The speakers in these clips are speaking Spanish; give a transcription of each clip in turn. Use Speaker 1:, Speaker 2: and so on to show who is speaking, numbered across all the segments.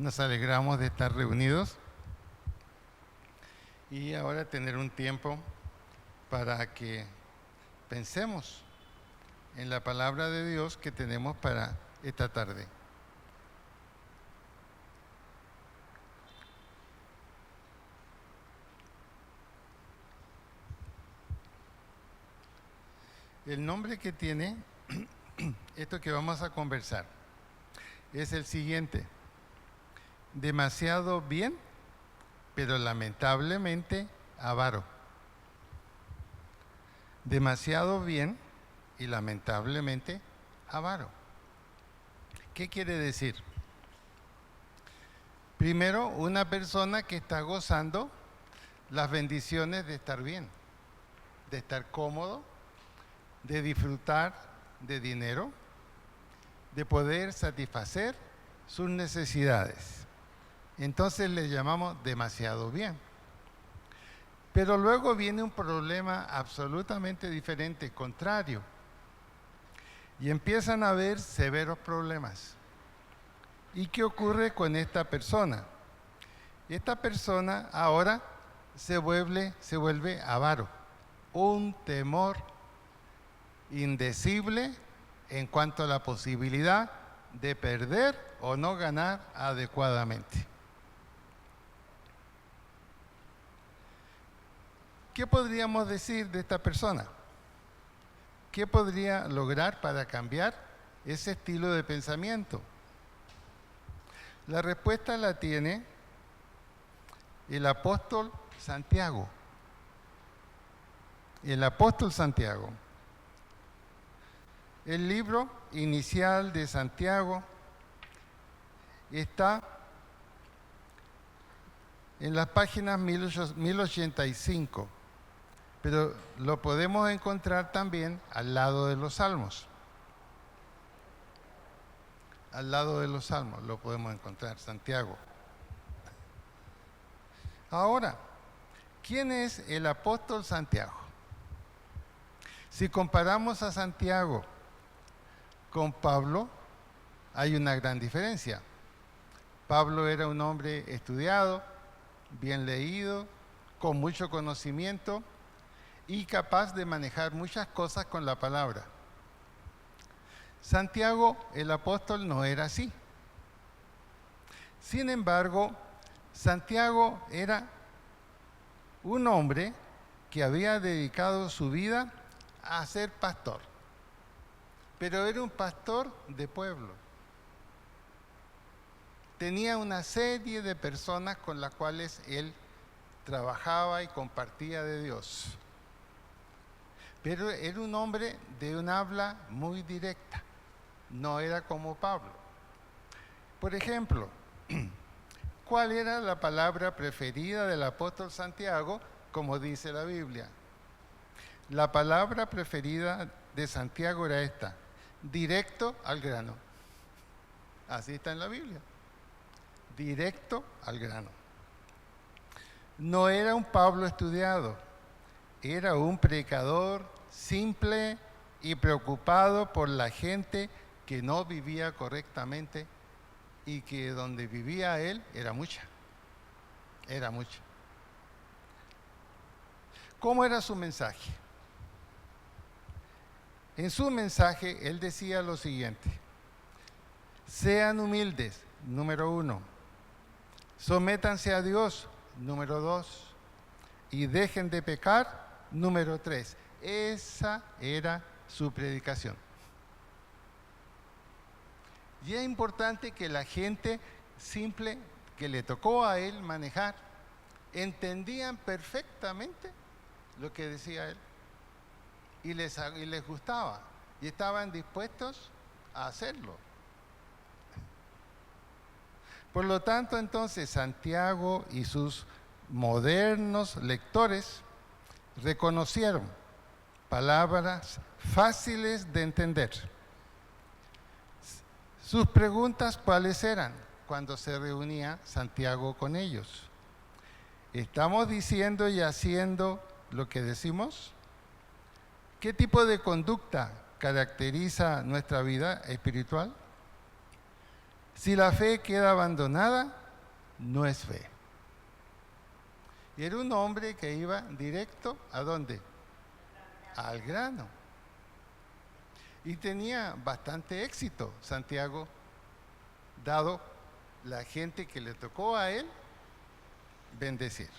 Speaker 1: Nos alegramos de estar reunidos y ahora tener un tiempo para que pensemos en la palabra de Dios que tenemos para esta tarde. El nombre que tiene esto que vamos a conversar es el siguiente: demasiado bien, pero lamentablemente avaro. Demasiado bien y lamentablemente avaro. ¿Qué quiere decir? Primero, una persona que está gozando las bendiciones de estar bien, de estar cómodo, de disfrutar de dinero, de poder satisfacer sus necesidades. Entonces le llamamos demasiado bien. Pero luego viene un problema absolutamente diferente, contrario. Y empiezan a haber severos problemas. ¿Y qué ocurre con esta persona? Esta persona ahora se vuelve avaro, un temor indecible en cuanto a la posibilidad de perder o no ganar adecuadamente. ¿Qué podríamos decir de esta persona? ¿Qué podría lograr para cambiar ese estilo de pensamiento? La respuesta la tiene el apóstol Santiago. El apóstol Santiago. El libro inicial de Santiago está en las páginas 1085, pero lo podemos encontrar también al lado de los Salmos. Al lado de los Salmos lo podemos encontrar, Santiago. Ahora, ¿quién es el apóstol Santiago? Si comparamos a Santiago con Pablo, hay una gran diferencia. Pablo era un hombre estudiado, bien leído, con mucho conocimiento y capaz de manejar muchas cosas con la palabra. Santiago, el apóstol, no era así. Sin embargo, Santiago era un hombre que había dedicado su vida a ser pastor. Pero era un pastor de pueblo. Tenía una serie de personas con las cuales él trabajaba y compartía de Dios. Pero era un hombre de un habla muy directa. No era como Pablo. Por ejemplo, ¿cuál era la palabra preferida del apóstol Santiago, como dice la Biblia? La palabra preferida de Santiago era esta: directo al grano. Así está en la Biblia. Directo al grano. No era un Pablo estudiado, era un predicador simple y preocupado por la gente que no vivía correctamente y que donde vivía él era mucha. Era mucha. ¿Cómo era su mensaje? En su mensaje él decía lo siguiente: sean humildes, número 1, sométanse a Dios, número 2, y dejen de pecar, número 3. Esa era su predicación. Y es importante que la gente simple que le tocó a él manejar entendían perfectamente lo que decía él. Y les gustaba y estaban dispuestos a hacerlo. Por lo tanto, entonces, Santiago y sus modernos lectores reconocieron palabras fáciles de entender. Sus preguntas, ¿cuáles eran cuando se reunía Santiago con ellos? ¿Estamos diciendo y haciendo lo que decimos? ¿Qué tipo de conducta caracteriza nuestra vida espiritual? Si la fe queda abandonada, no es fe. Y era un hombre que iba directo, ¿a dónde? Al grano. Y tenía bastante éxito Santiago, dado la gente que le tocó a él bendecir.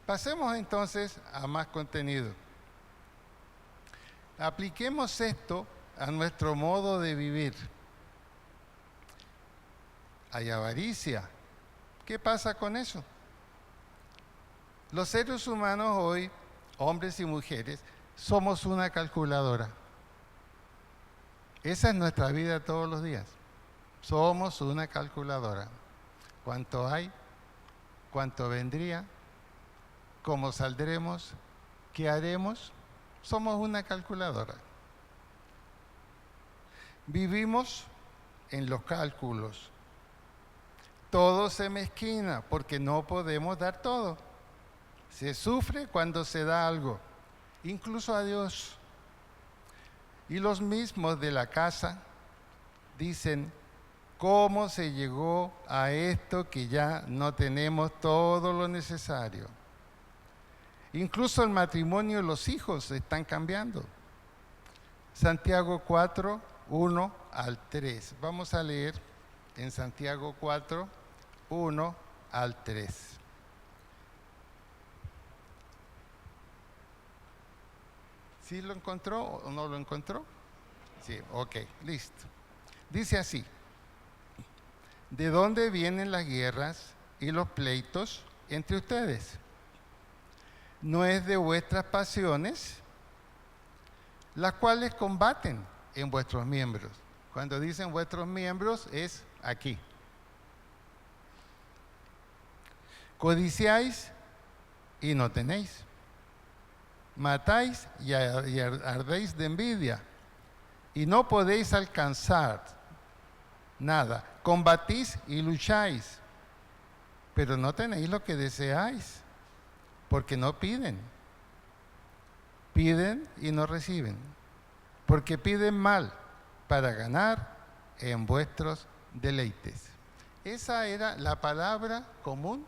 Speaker 1: Pasemos entonces a más contenido. Apliquemos esto a nuestro modo de vivir. Hay avaricia. ¿Qué pasa con eso? Los seres humanos hoy, hombres y mujeres, somos una calculadora. Esa es nuestra vida todos los días. Somos una calculadora. ¿Cuánto hay? ¿Cuánto vendría? ¿Cómo saldremos? ¿Qué haremos? Somos una calculadora. Vivimos en los cálculos. Todo se mezquina porque no podemos dar todo. Se sufre cuando se da algo, incluso a Dios. Y los mismos de la casa dicen, ¿cómo se llegó a esto que ya no tenemos todo lo necesario? Incluso el matrimonio y los hijos están cambiando. Santiago 4, 1 al 3. Vamos a leer en Santiago 4, 1 al 3. ¿Sí lo encontró o no lo encontró? Sí, ok, listo. Dice así, ¿de dónde vienen las guerras y los pleitos entre ustedes? ¿No es de vuestras pasiones, las cuales combaten en vuestros miembros? Cuando dicen vuestros miembros es aquí. Codiciáis y no tenéis. Matáis y ardéis de envidia y no podéis alcanzar nada. Combatís y lucháis, pero no tenéis lo que deseáis, porque no piden. Piden y no reciben, porque piden mal para ganar en vuestros deleites. Esa era la palabra común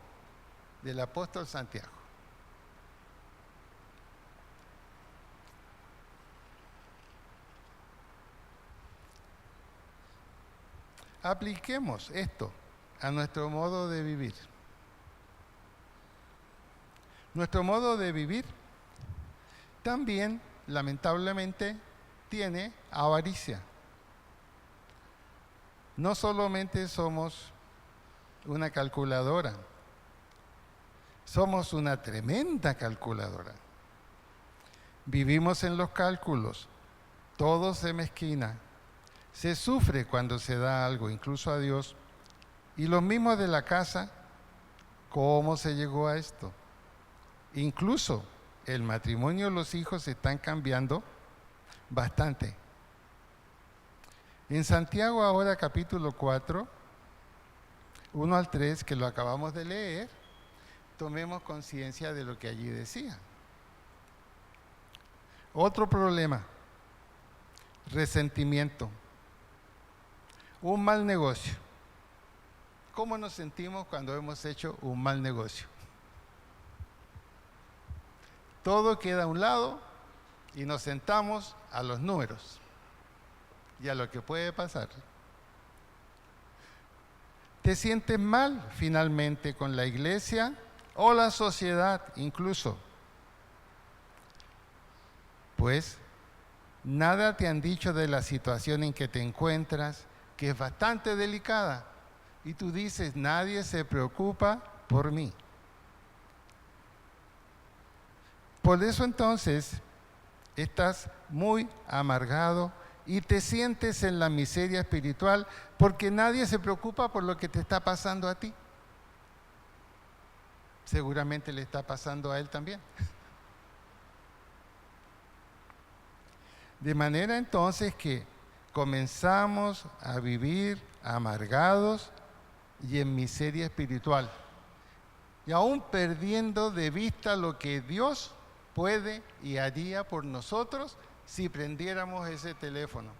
Speaker 1: del apóstol Santiago. Apliquemos esto a nuestro modo de vivir. Nuestro modo de vivir también, lamentablemente, tiene avaricia. No solamente somos una calculadora, somos una tremenda calculadora. Vivimos en los cálculos, todo se mezquina. Se sufre cuando se da algo, incluso a Dios. Y los mismos de la casa, ¿cómo se llegó a esto? Incluso el matrimonio y los hijos están cambiando bastante. En Santiago ahora capítulo 4, 1 al 3, que lo acabamos de leer, tomemos conciencia de lo que allí decía. Otro problema, resentimiento. Un mal negocio. ¿Cómo nos sentimos cuando hemos hecho un mal negocio? Todo queda a un lado y nos sentamos a los números y a lo que puede pasar. ¿Te sientes mal finalmente con la iglesia o la sociedad incluso? Pues nada te han dicho de la situación en que te encuentras, que es bastante delicada, y tú dices, nadie se preocupa por mí. Por eso entonces estás muy amargado y te sientes en la miseria espiritual porque nadie se preocupa por lo que te está pasando a ti. Seguramente le está pasando a él también. De manera entonces que comenzamos a vivir amargados y en miseria espiritual, y aún perdiendo de vista lo que Dios puede y haría por nosotros si prendiéramos ese teléfono.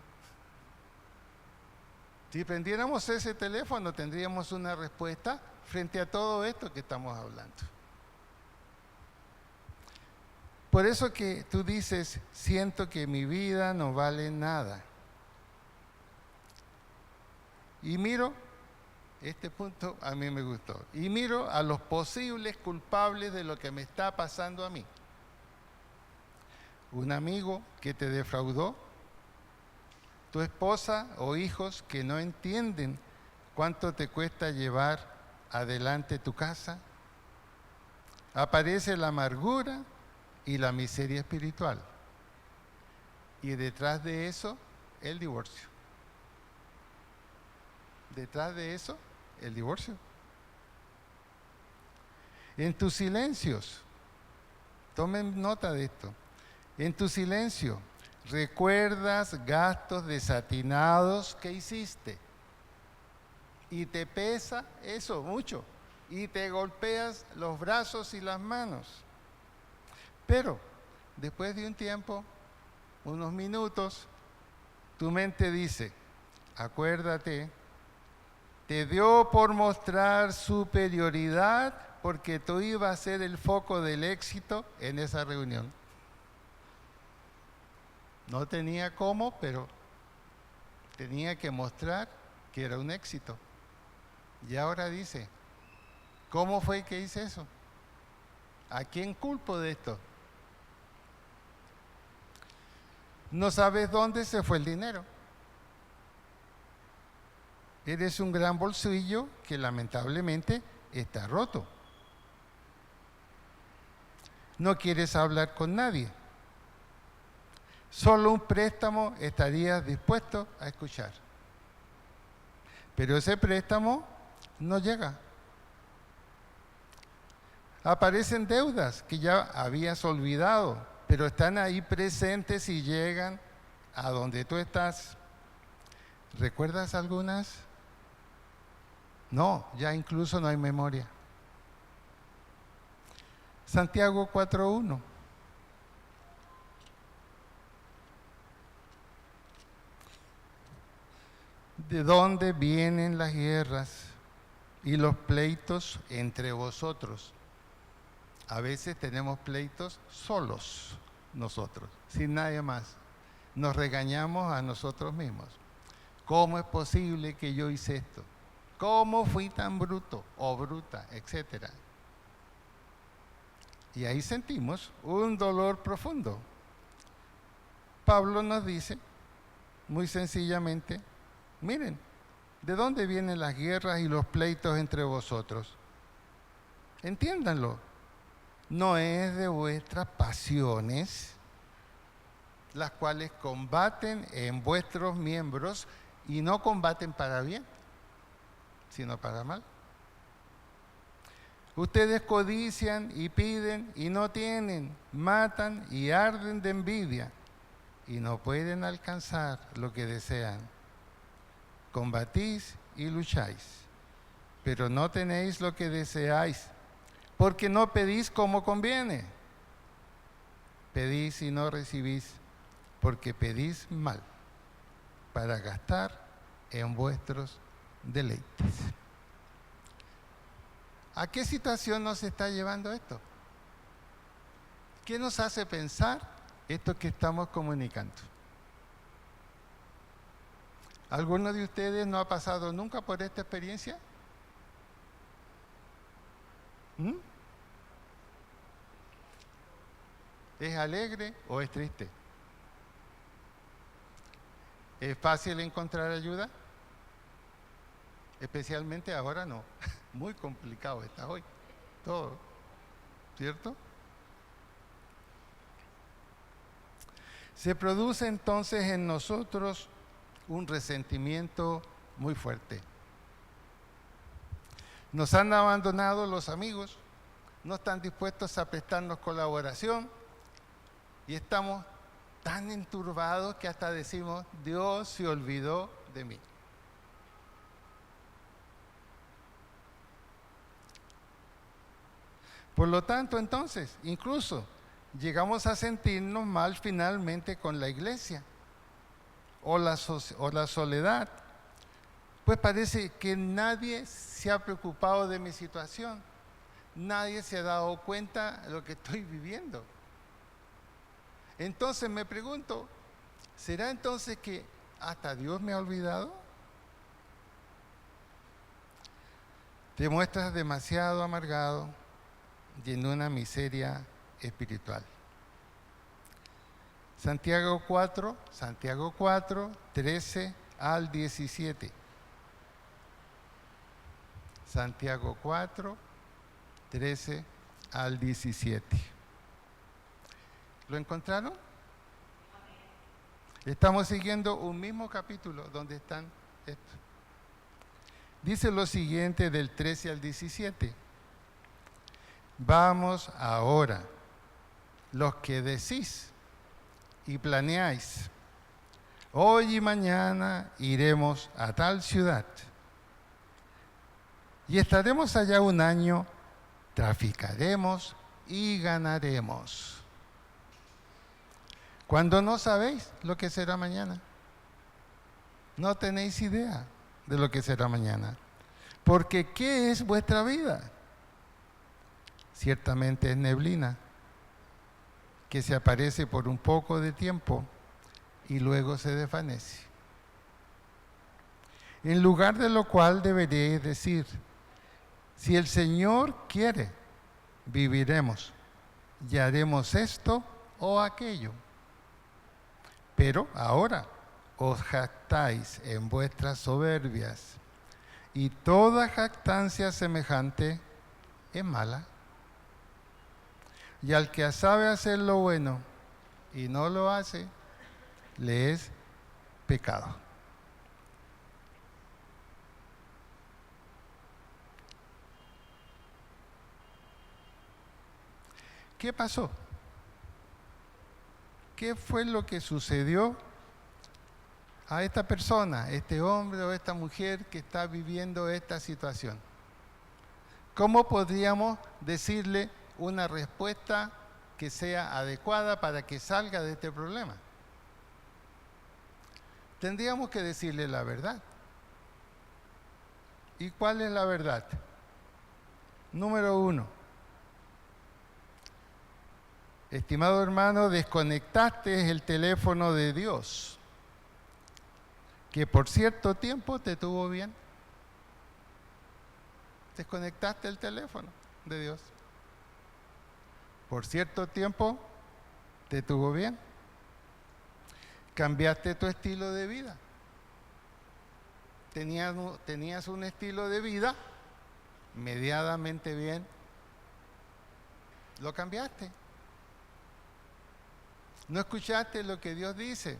Speaker 1: Si prendiéramos ese teléfono, tendríamos una respuesta frente a todo esto que estamos hablando. Por eso que tú dices, siento que mi vida no vale nada. Y miro, este punto a mí me gustó, y miro a los posibles culpables de lo que me está pasando a mí. Un amigo que te defraudó, tu esposa o hijos que no entienden cuánto te cuesta llevar adelante tu casa. Aparece la amargura y la miseria espiritual. Y detrás de eso, el divorcio. Detrás de eso, el divorcio. En tus silencios, tomen nota de esto, en tu silencio, recuerdas gastos desatinados que hiciste y te pesa eso mucho y te golpeas los brazos y las manos. Pero después de un tiempo, unos minutos, tu mente dice, acuérdate, te dio por mostrar superioridad porque tú ibas a ser el foco del éxito en esa reunión. No tenía cómo, pero tenía que mostrar que era un éxito. Y ahora dice, ¿cómo fue que hice eso? ¿A quién culpo de esto? No sabes dónde se fue el dinero. Eres un gran bolsillo que lamentablemente está roto. No quieres hablar con nadie. Solo un préstamo estarías dispuesto a escuchar. Pero ese préstamo no llega. Aparecen deudas que ya habías olvidado, pero están ahí presentes y llegan a donde tú estás. ¿Recuerdas algunas? No, ya incluso no hay memoria. Santiago 4:1. ¿De dónde vienen las guerras y los pleitos entre vosotros? A veces tenemos pleitos solos nosotros, sin nadie más. Nos regañamos a nosotros mismos. ¿Cómo es posible que yo hice esto? ¿Cómo fui tan bruto o bruta? Etcétera. Y ahí sentimos un dolor profundo. Pablo nos dice, muy sencillamente, miren, ¿de dónde vienen las guerras y los pleitos entre vosotros? Entiéndanlo. No es de vuestras pasiones, las cuales combaten en vuestros miembros y no combaten para bien, sino para mal. Ustedes codician y piden y no tienen, matan y arden de envidia y no pueden alcanzar lo que desean. Combatís y lucháis, pero no tenéis lo que deseáis, porque no pedís como conviene. Pedís y no recibís, porque pedís mal, para gastar en vuestros deleites. ¿A qué situación nos está llevando esto? ¿Qué nos hace pensar esto que estamos comunicando? ¿Alguno de ustedes no ha pasado nunca por esta experiencia? ¿Es alegre o es triste? ¿Es fácil encontrar ayuda? Especialmente ahora no. Muy complicado está hoy. Todo. ¿Cierto? Se produce entonces en nosotros un resentimiento muy fuerte. Nos han abandonado los amigos, no están dispuestos a prestarnos colaboración y estamos tan enturbados que hasta decimos, Dios se olvidó de mí. Por lo tanto, entonces, incluso llegamos a sentirnos mal finalmente con la iglesia o la soledad, pues parece que nadie se ha preocupado de mi situación. Nadie se ha dado cuenta de lo que estoy viviendo. Entonces me pregunto, ¿será entonces que hasta Dios me ha olvidado? Te muestras demasiado amargado y en una miseria espiritual. Santiago 4, 13 al 17. Santiago 4, 13 al 17. ¿Lo encontraron? Estamos siguiendo un mismo capítulo donde están estos. Dice lo siguiente del 13 al 17. Vamos ahora, los que decís y planeáis, hoy y mañana iremos a tal ciudad y estaremos allá un año, traficaremos y ganaremos. Cuando no sabéis lo que será mañana, no tenéis idea de lo que será mañana. Porque ¿qué es vuestra vida? Ciertamente es neblina, que se aparece por un poco de tiempo y luego se desvanece. En lugar de lo cual deberíais decir, si el Señor quiere, viviremos y haremos esto o aquello. Pero ahora os jactáis en vuestras soberbias, y toda jactancia semejante es mala. Y al que sabe hacer lo bueno y no lo hace, le es pecado. ¿Qué pasó? ¿Qué fue lo que sucedió a esta persona, este hombre o esta mujer que está viviendo esta situación? ¿Cómo podríamos decirle una respuesta que sea adecuada para que salga de este problema? Tendríamos que decirle la verdad. ¿Y cuál es la verdad? Número 1. Estimado hermano, desconectaste el teléfono de Dios, que por cierto tiempo te tuvo bien. Desconectaste el teléfono de Dios. Por cierto tiempo te tuvo bien. Cambiaste tu estilo de vida. Tenías un estilo de vida medianamente bien. Lo cambiaste. No escuchaste lo que Dios dice.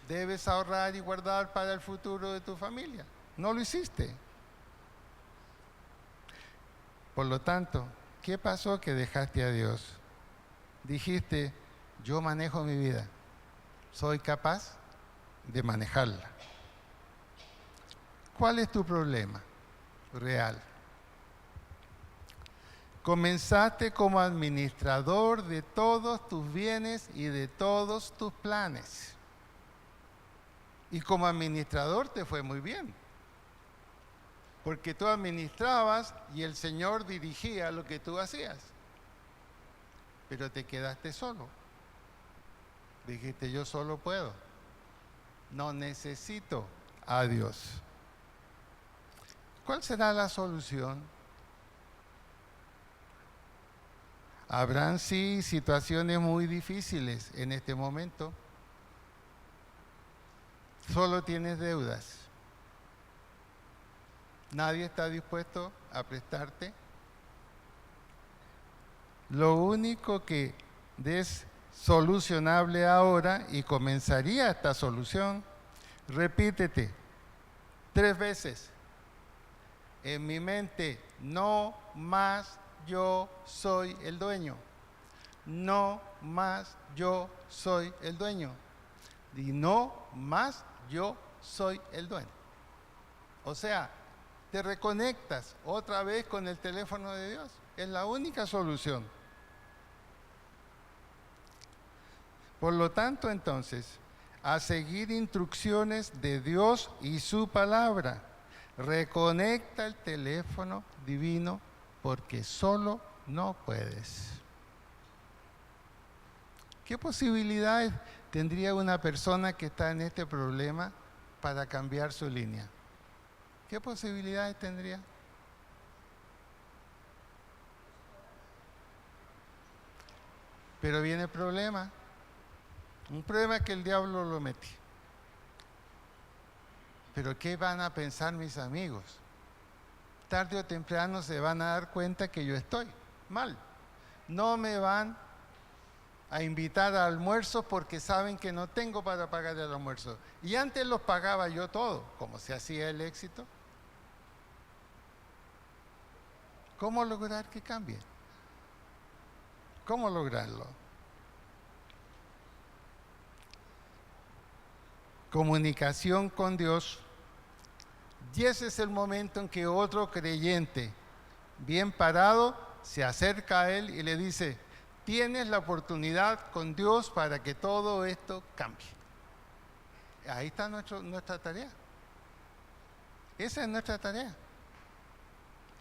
Speaker 1: Debes ahorrar y guardar para el futuro de tu familia. No lo hiciste. Por lo tanto, ¿qué pasó que dejaste a Dios? Dijiste, yo manejo mi vida. Soy capaz de manejarla. ¿Cuál es tu problema real? Comenzaste como administrador de todos tus bienes y de todos tus planes. Y como administrador te fue muy bien. Porque tú administrabas y el Señor dirigía lo que tú hacías. Pero te quedaste solo. Dijiste, yo solo puedo. No necesito a Dios. ¿Cuál será la solución? Habrán sí situaciones muy difíciles en este momento. Solo tienes deudas. Nadie está dispuesto a prestarte. Lo único que es solucionable ahora, y comenzaría esta solución, repítete 3 veces. En mi mente, no más yo soy el dueño. No más yo soy el dueño. Y no más yo soy el dueño. O sea, te reconectas otra vez con el teléfono de Dios. Es la única solución. Por lo tanto, entonces, a seguir instrucciones de Dios y su palabra. Reconecta el teléfono divino porque solo no puedes. ¿Qué posibilidades tendría una persona que está en este problema para cambiar su línea? ¿Qué posibilidades tendría? Pero viene el problema. Un problema que el diablo lo mete. Pero ¿qué van a pensar mis amigos? Tarde o temprano se van a dar cuenta que yo estoy mal. No me van a invitar a almuerzos porque saben que no tengo para pagar el almuerzo. Y antes los pagaba yo todo, como se hacía el éxito. ¿Cómo lograr que cambie? ¿Cómo lograrlo? Comunicación con Dios. Y ese es el momento en que otro creyente, bien parado, se acerca a él y le dice: tienes la oportunidad con Dios para que todo esto cambie. Ahí está nuestra tarea. Esa es nuestra tarea.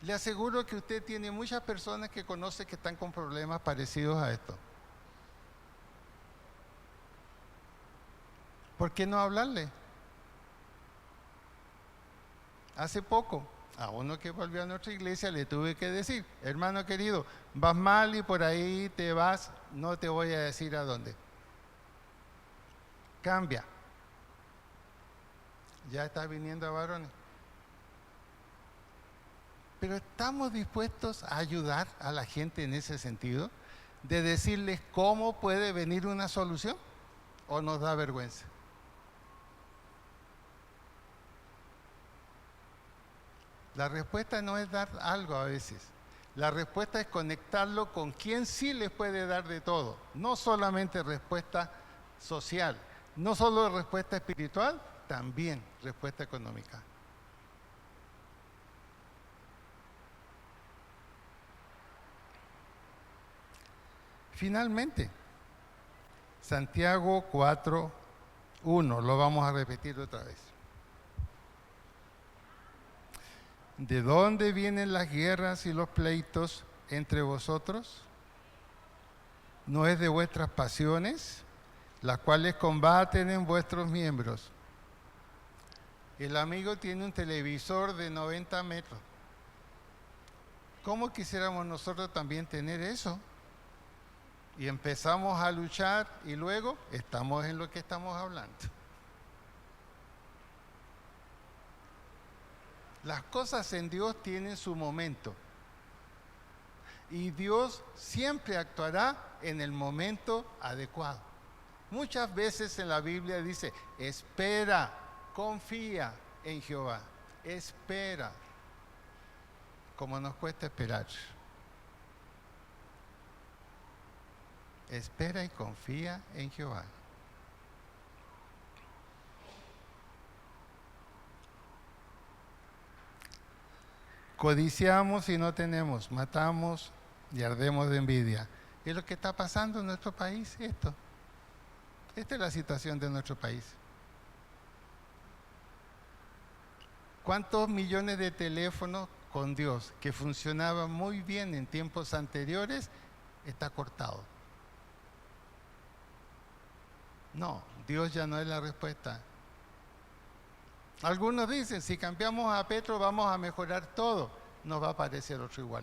Speaker 1: Le aseguro que usted tiene muchas personas que conoce que están con problemas parecidos a esto. ¿Por qué no hablarle? Hace poco, a uno que volvió a nuestra iglesia le tuve que decir: hermano querido, vas mal y por ahí te vas, no te voy a decir a dónde. Cambia. Ya está viniendo a varones. Pero ¿estamos dispuestos a ayudar a la gente en ese sentido? ¿De decirles cómo puede venir una solución? ¿O nos da vergüenza? La respuesta no es dar algo a veces. La respuesta es conectarlo con quien sí les puede dar de todo. No solamente respuesta social, no solo respuesta espiritual, también respuesta económica. Finalmente, Santiago 4:1, lo vamos a repetir otra vez. ¿De dónde vienen las guerras y los pleitos entre vosotros? ¿No es de vuestras pasiones, las cuales combaten en vuestros miembros? El amigo tiene un televisor de 90 metros. ¿Cómo quisiéramos nosotros también tener eso? Y empezamos a luchar y luego estamos en lo que estamos hablando. Las cosas en Dios tienen su momento. Y Dios siempre actuará en el momento adecuado. Muchas veces en la Biblia dice: espera, confía en Jehová. Espera. Como nos cuesta esperar. Espera y confía en Jehová. Codiciamos y no tenemos, matamos y ardemos de envidia. Es lo que está pasando en nuestro país, esto. Esta es la situación de nuestro país. ¿Cuántos millones de teléfonos con Dios que funcionaban muy bien en tiempos anteriores está cortado? No, Dios ya no es la respuesta. Algunos dicen: si cambiamos a Petro vamos a mejorar todo. Nos va a parecer otro igual.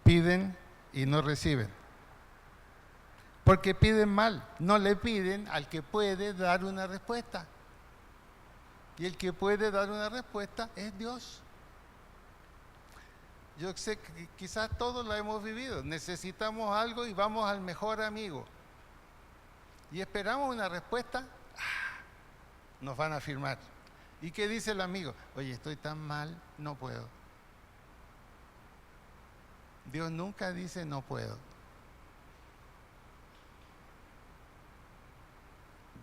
Speaker 1: Piden y no reciben. Porque piden mal. No le piden al que puede dar una respuesta. Y el que puede dar una respuesta es Dios. Yo sé que quizás todos la hemos vivido. Necesitamos algo y vamos al mejor amigo. Y esperamos una respuesta, nos van a firmar. ¿Y qué dice el amigo? Oye, estoy tan mal, no puedo. Dios nunca dice no puedo.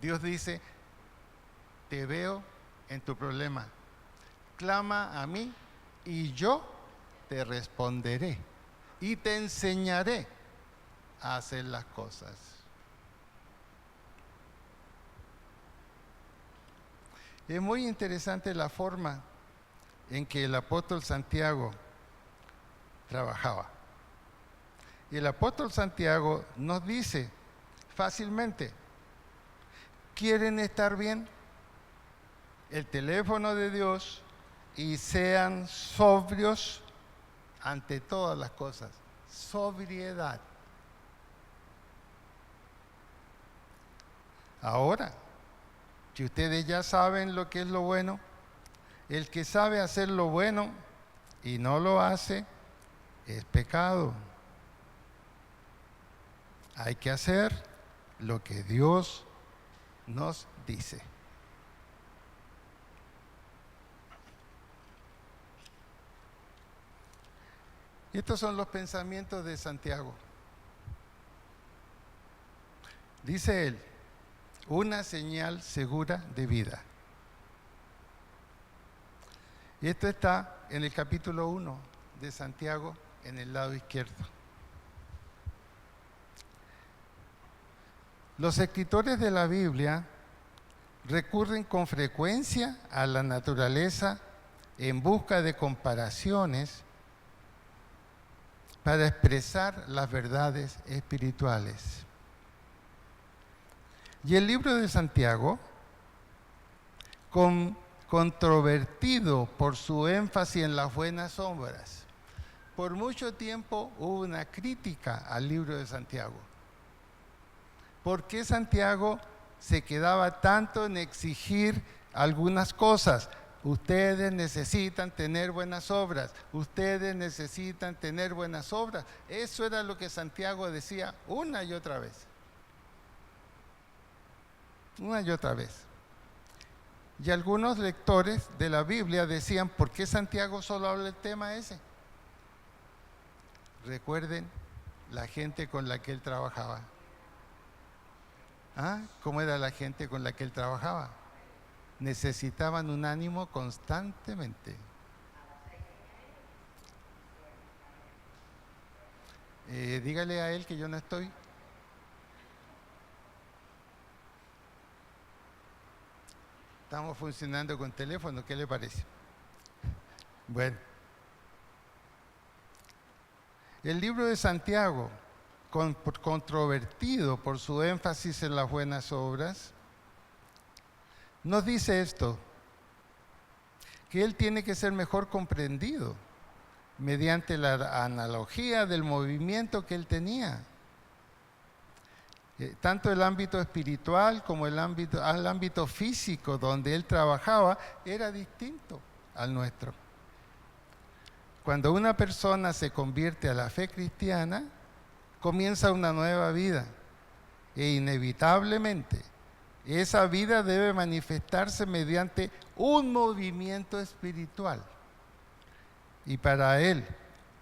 Speaker 1: Dios dice: te veo en tu problema. Clama a mí y yo te responderé y te enseñaré a hacer las cosas. Es muy interesante la forma en que el apóstol Santiago trabajaba. Y el apóstol Santiago nos dice fácilmente, ¿quieren estar bien? El teléfono de Dios y sean sobrios ante todas las cosas. Sobriedad. Ahora, si ustedes ya saben lo que es lo bueno, el que sabe hacer lo bueno y no lo hace, es pecado. Hay que hacer lo que Dios nos dice. Estos son los pensamientos de Santiago. Dice él, una señal segura de vida. Y esto está en el capítulo 1 de Santiago, en el lado izquierdo. Los escritores de la Biblia recurren con frecuencia a la naturaleza en busca de comparaciones para expresar las verdades espirituales. Y el libro de Santiago, controvertido por su énfasis en las buenas obras, por mucho tiempo hubo una crítica al libro de Santiago. ¿Por qué Santiago se quedaba tanto en exigir algunas cosas? Ustedes necesitan tener buenas obras. Ustedes necesitan tener buenas obras. Eso era lo que Santiago decía una y otra vez. Una y otra vez. Y algunos lectores de la Biblia decían, ¿por qué Santiago solo habla del tema ese? Recuerden la gente con la que él trabajaba. ¿Cómo era la gente con la que él trabajaba? Necesitaban un ánimo constantemente. Dígale a él que yo no estoy. Estamos funcionando con teléfono, ¿qué le parece? Bueno. El libro de Santiago, controvertido por su énfasis en las buenas obras, nos dice esto, que él tiene que ser mejor comprendido mediante la analogía del movimiento que él tenía. Tanto el ámbito espiritual como el ámbito físico donde él trabajaba era distinto al nuestro. Cuando una persona se convierte a la fe cristiana, comienza una nueva vida e inevitablemente esa vida debe manifestarse mediante un movimiento espiritual. Y para él,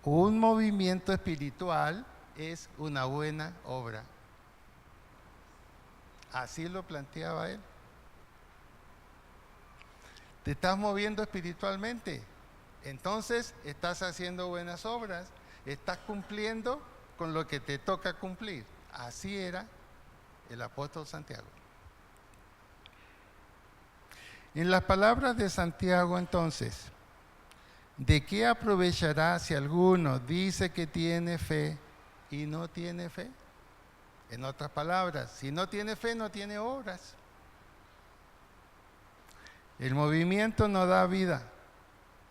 Speaker 1: un movimiento espiritual es una buena obra. Así lo planteaba él. ¿Te estás moviendo espiritualmente? Entonces estás haciendo buenas obras, estás cumpliendo con lo que te toca cumplir. Así era el apóstol Santiago. En las palabras de Santiago, entonces, ¿de qué aprovechará si alguno dice que tiene fe y no tiene fe? En otras palabras, si no tiene fe, no tiene obras. El movimiento no da vida,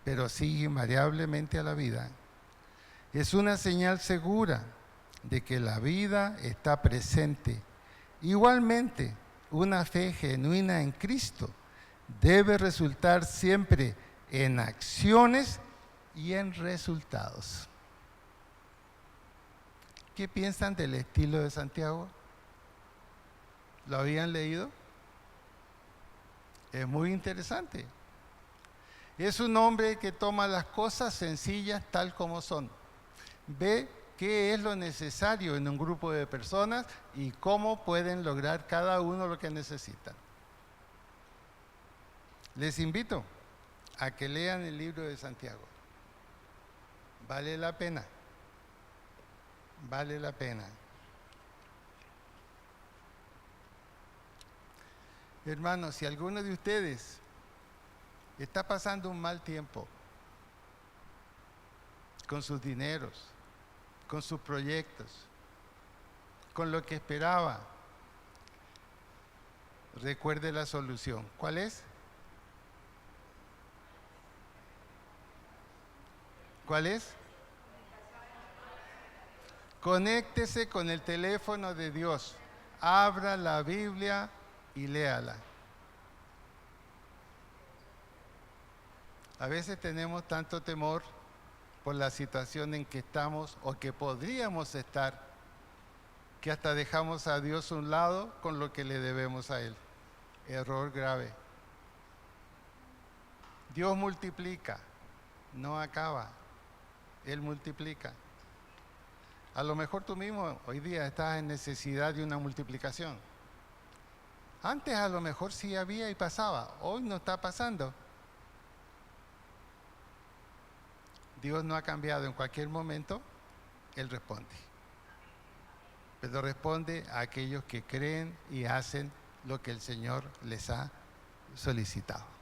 Speaker 1: pero sigue invariablemente a la vida. Es una señal segura de que la vida está presente. Igualmente, una fe genuina en Cristo debe resultar siempre en acciones y en resultados. ¿Qué piensan del estilo de Santiago? ¿Lo habían leído? Es muy interesante. Es un hombre que toma las cosas sencillas tal como son. Ve qué es lo necesario en un grupo de personas y cómo pueden lograr cada uno lo que necesitan. Les invito a que lean el libro de Santiago. Vale la pena. Vale la pena. Hermanos, si alguno de ustedes está pasando un mal tiempo con sus dineros, con sus proyectos, con lo que esperaba, recuerde la solución. ¿Cuál es? ¿Cuál es? Conéctese con el teléfono de Dios. Abra la Biblia y léala. A veces tenemos tanto temor por la situación en que estamos o que podríamos estar, que hasta dejamos a Dios a un lado con lo que le debemos a Él. Error grave. Dios multiplica, no acaba. Él multiplica. A lo mejor tú mismo hoy día estás en necesidad de una multiplicación. Antes a lo mejor sí había y pasaba, hoy no está pasando. Dios no ha cambiado, en cualquier momento Él responde. Pero responde a aquellos que creen y hacen lo que el Señor les ha solicitado.